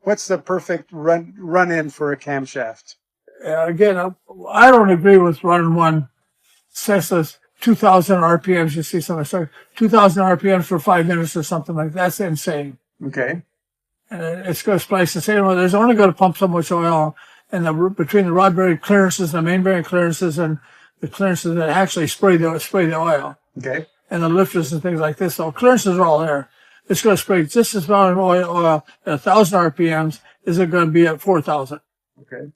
What's the perfect run in for a camshaft? Again, I don't agree with running one says 2,000 RPMs. You see something like 2,000 RPMs for 5 minutes or something like that. That's insane. Okay. And it's going to splice the same. Well, there's only going to pump so much oil, and between the rod bearing clearances, the main bearing clearances, and the clearances that actually spray the oil. Okay. And the lifters and things like this. So clearances are all there. It's going to spray just as much oil at 1,000 RPMs as it going to be at 4,000. Okay.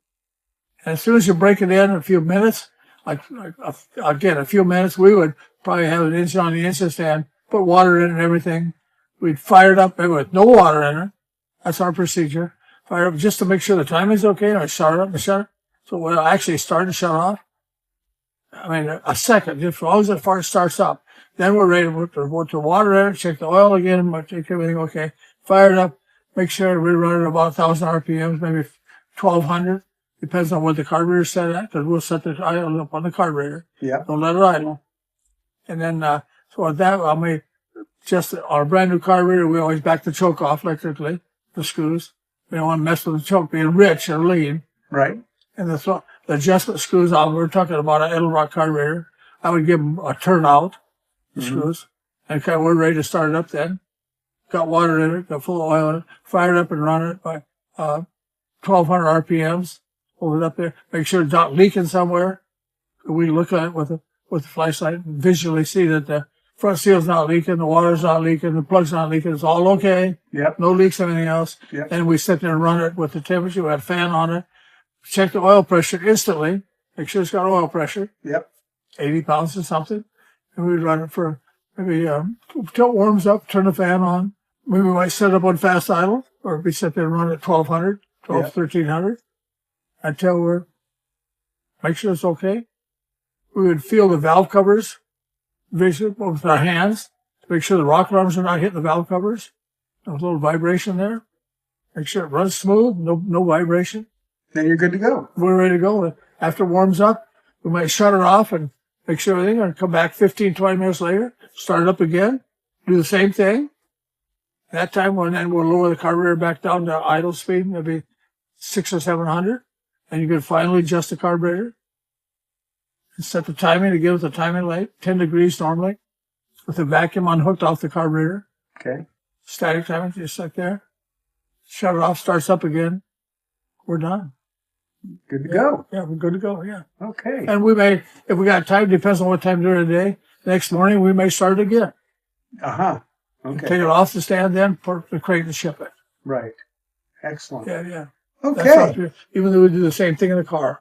And as soon as you break it in a few minutes, again, a few minutes, we would probably have an engine on the engine stand, put water in it and everything. We'd fire it up with no water in it. That's our procedure. Fire it up just to make sure the timing's okay. And I shut it up and shut it. So we'll actually start and shut off. I mean, a second, just as long as it starts up. Then we're ready to put the water in it, check the oil again, check everything okay. Fire it up, make sure we run at about 1,000 RPMs, maybe 1,200. Depends on what the carburetor's set at, because we'll set the idle up on the carburetor. Yeah. Don't let it idle. And then, so at that, just on a brand new carburetor, we always back the choke off electrically, the screws. We don't want to mess with the choke being rich or lean. Right. And the adjustment screws we're talking about an Edelbrock carburetor. I would give them a turnout, the screws. And we're ready to start it up then. Got water in it, got full of oil in it, fire it up and run it by 1,200 RPMs. Hold it up there. Make sure it's not leaking somewhere. We look at it with the flashlight and visually see that the front seal's not leaking, the water's not leaking, the plug's not leaking. It's all okay. Yep. No leaks or anything else. Yep. And we sit there and run it with the temperature. We had a fan on it. Check the oil pressure instantly. Make sure it's got oil pressure. Yep. 80 pounds or something. And we run it for maybe until it warms up, turn the fan on. Maybe we might set it up on fast idle, or we sit there and run at 1,200, 1,300. Until we're, make sure it's okay. We would feel the valve covers with our hands to make sure the rocket arms are not hitting the valve covers. There's a little vibration there. Make sure it runs smooth, no vibration. Then you're good to go. We're ready to go. After it warms up, we might shut it off and make sure everything, and come back 15, 20 minutes later, start it up again, do the same thing. That time, then we'll lower the carburetor back down to idle speed, maybe 600 or 700. And you can finally adjust the carburetor and set the timing to give it the timing light, 10 degrees normally, with the vacuum unhooked off the carburetor. Okay. Static timing, just like there. Shut it off, starts up again. We're done. Good to go. Yeah, we're good to go, yeah. Okay. And we may, if we got time, depends on what time during the day, next morning we may start it again. Uh-huh. Okay. Take it off the stand then, put the crate and ship it. Right. Excellent. Yeah. Okay. Even though we do the same thing in the car.